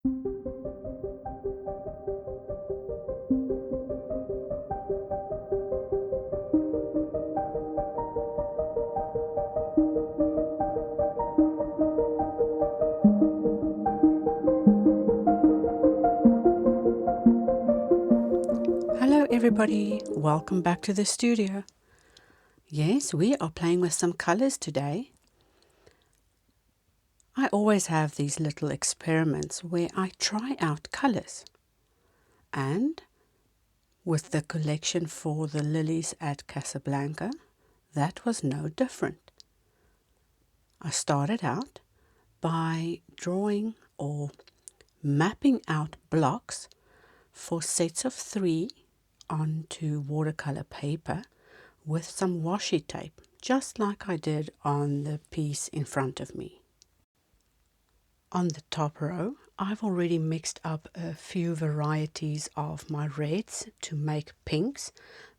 Hello everybody, welcome back to the studio. Yes, we are playing with some colors today. I always have these little experiments where I try out colors. And with the collection for the lilies at Casablanca, that was no different. I started out by drawing or mapping out blocks for sets of 3 onto watercolor paper with some washi tape, just like I did on the piece in front of me. On the top row, I've already mixed up a few varieties of my reds to make pinks.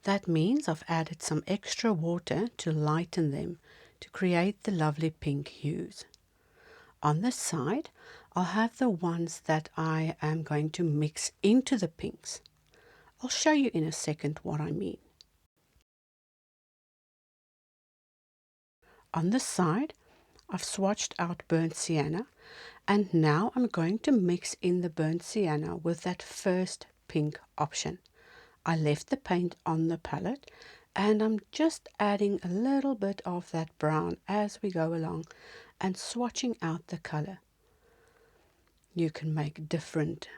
That means I've added some extra water to lighten them to create the lovely pink hues. On the side, I'll have the ones that I am going to mix into the pinks. I'll show you in a second what I mean. On the side, I've swatched out burnt sienna, and now I'm going to mix in the burnt sienna with that first pink option. I left the paint on the palette and I'm just adding a little bit of that brown as we go along and swatching out the color. You can make different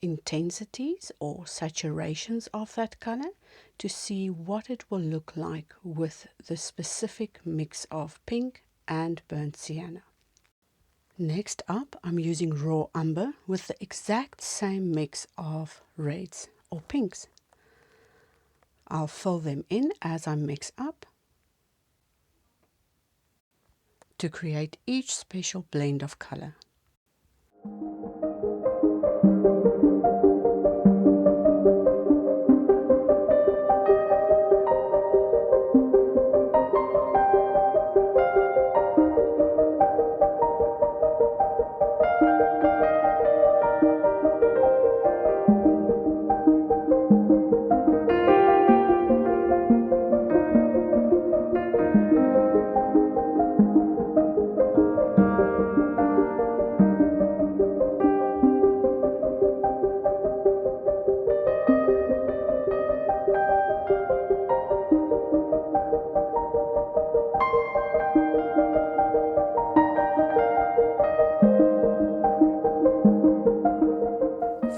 intensities or saturations of that color to see what it will look like with the specific mix of pink and burnt sienna. Next up, I'm using raw umber with the exact same mix of reds or pinks. I'll fill them in as I mix up to create each special blend of color.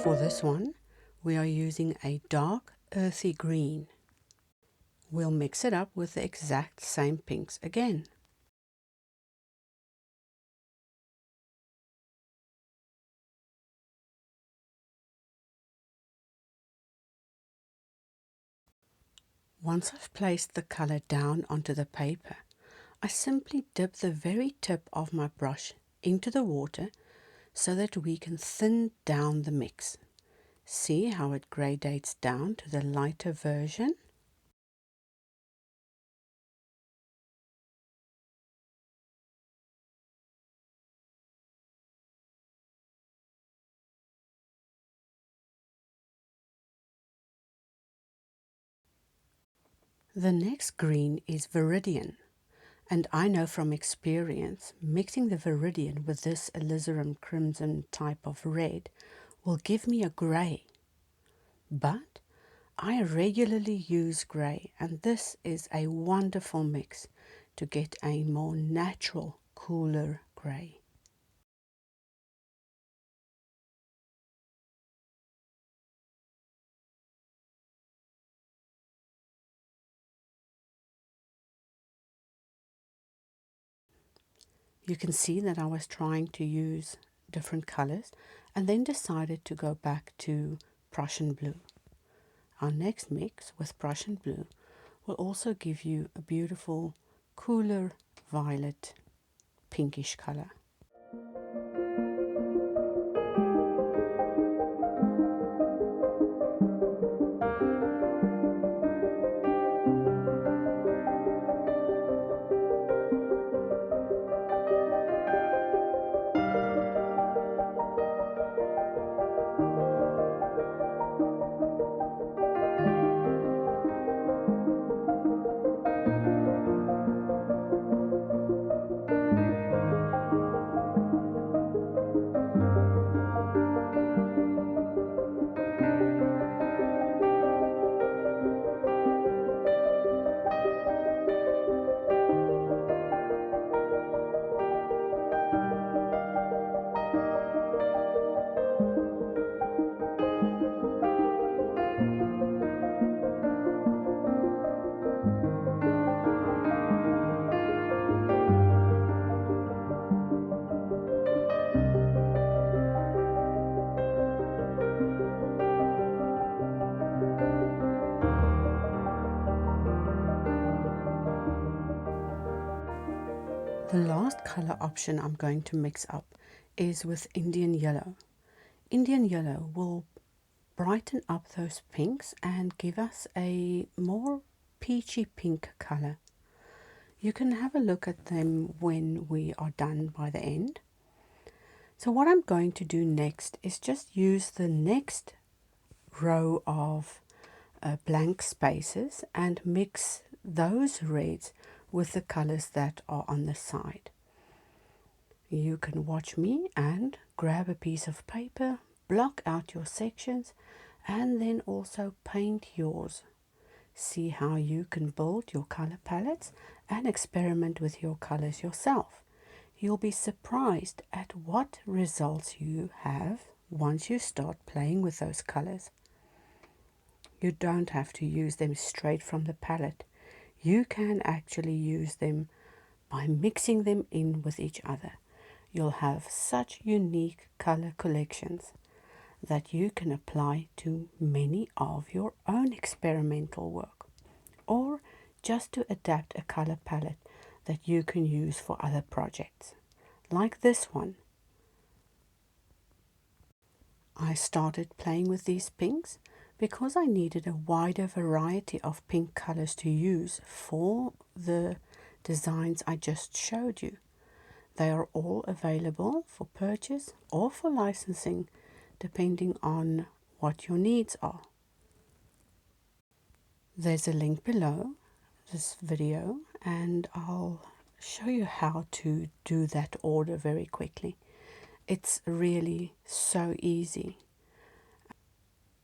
For this one, we are using a dark earthy green. We'll mix it up with the exact same pinks again. Once I've placed the color down onto the paper, I simply dip the very tip of my brush into the water so that we can thin down the mix. See how it gradates down to the lighter version? The next green is Viridian, and I know from experience mixing the Viridian with this alizarin crimson type of red will give me a grey. But I regularly use grey, and this is a wonderful mix to get a more natural, cooler grey. You can see that I was trying to use different colors and then decided to go back to Prussian blue. Our next mix with Prussian blue will also give you a beautiful, cooler violet pinkish color. last color option I'm going to mix up is with Indian yellow. Indian yellow will brighten up those pinks and give us a more peachy pink color. You can have a look at them when we are done by the end. So what I'm going to do next is just use the next row of blank spaces and mix those reds with the colors that are on the side. You can watch me and grab a piece of paper, block out your sections, and then also paint yours. See how you can build your color palettes and experiment with your colors yourself. You'll be surprised at what results you have once you start playing with those colors. You don't have to use them straight from the palette. You can actually use them by mixing them in with each other. You'll have such unique color collections that you can apply to many of your own experimental work, or just to adapt a color palette that you can use for other projects, like this one. I started playing with these pinks because I needed a wider variety of pink colors to use for the designs I just showed you. They are all available for purchase or for licensing, depending on what your needs are. There's a link below this video and I'll show you how to do that order very quickly. It's really so easy.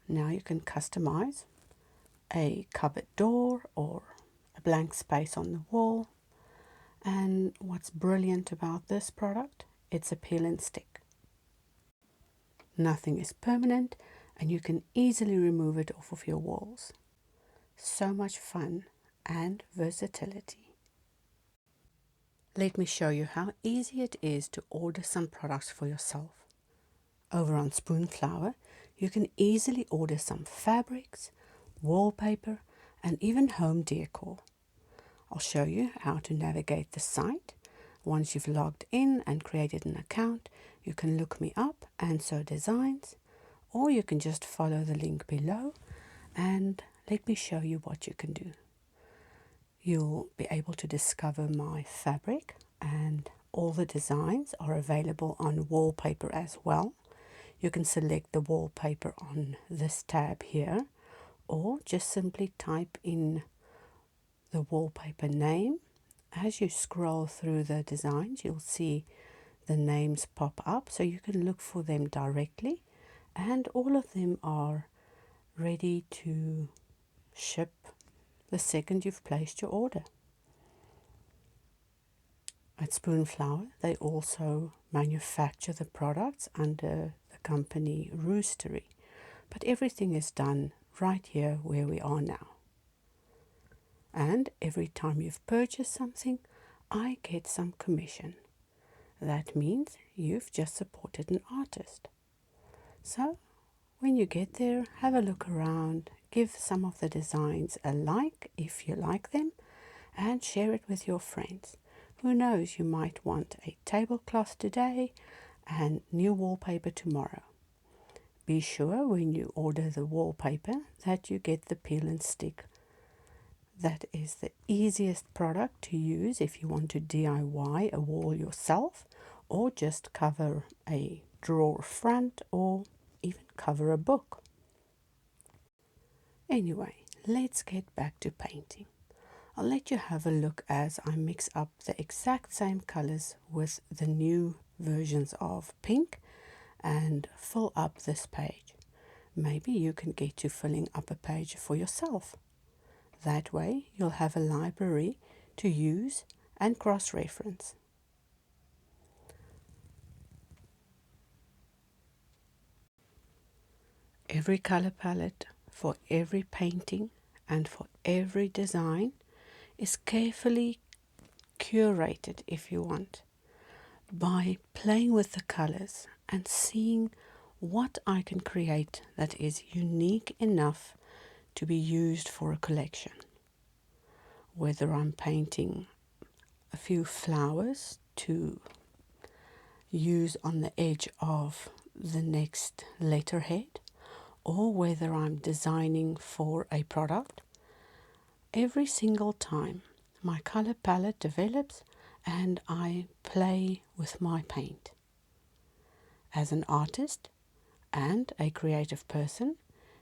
Now you can customize a cupboard door or a blank space on the wall. And what's brilliant about this product, it's a peel and stick. Nothing is permanent and you can easily remove it off of your walls. So much fun and versatility. Let me show you how easy it is to order some products for yourself. Over on Spoonflower, you can easily order some fabrics, wallpaper, and even home decor. I'll show you how to navigate the site. Once you've logged in and created an account, you can look me up and sew designs, or you can just follow the link below and let me show you what you can do. You'll be able to discover my fabric, and all the designs are available on wallpaper as well. You can select the wallpaper on this tab here, or just simply type in the wallpaper name. As you scroll through the designs, you'll see the names pop up, so you can look for them directly, and all of them are ready to ship the second you've placed your order. At Spoonflower, they also manufacture the products under the company Roostery, but everything is done right here where we are now. And every time you've purchased something, I get some commission. That means you've just supported an artist. So when you get there, have a look around, give some of the designs a like if you like them, and share it with your friends. Who knows, you might want a tablecloth today and new wallpaper tomorrow. Be sure when you order the wallpaper that you get the peel and stick. That is the easiest product to use if you want to DIY a wall yourself, or just cover a drawer front, or even cover a book. Anyway, let's get back to painting. I'll let you have a look as I mix up the exact same colors with the new versions of pink and fill up this page. Maybe you can get to filling up a page for yourself. That way you'll have a library to use and cross-reference. Every color palette for every painting and for every design is carefully curated, if you want, by playing with the colors and seeing what I can create that is unique enough to be used for a collection. Whether I'm painting a few flowers to use on the edge of the next letterhead, or whether I'm designing for a product, every single time my color palette develops and I play with my paint. As an artist and a creative person,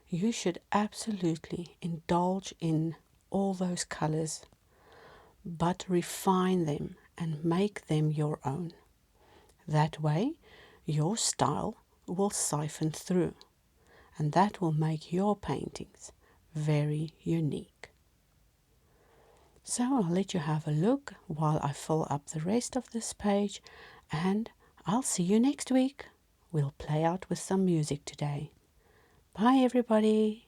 you should absolutely indulge in all those colors, but refine them and make them your own. That way, your style will siphon through, and that will make your paintings very unique. So I'll let you have a look while I fill up the rest of this page, and I'll see you next week. We'll play out with some music today. Bye everybody.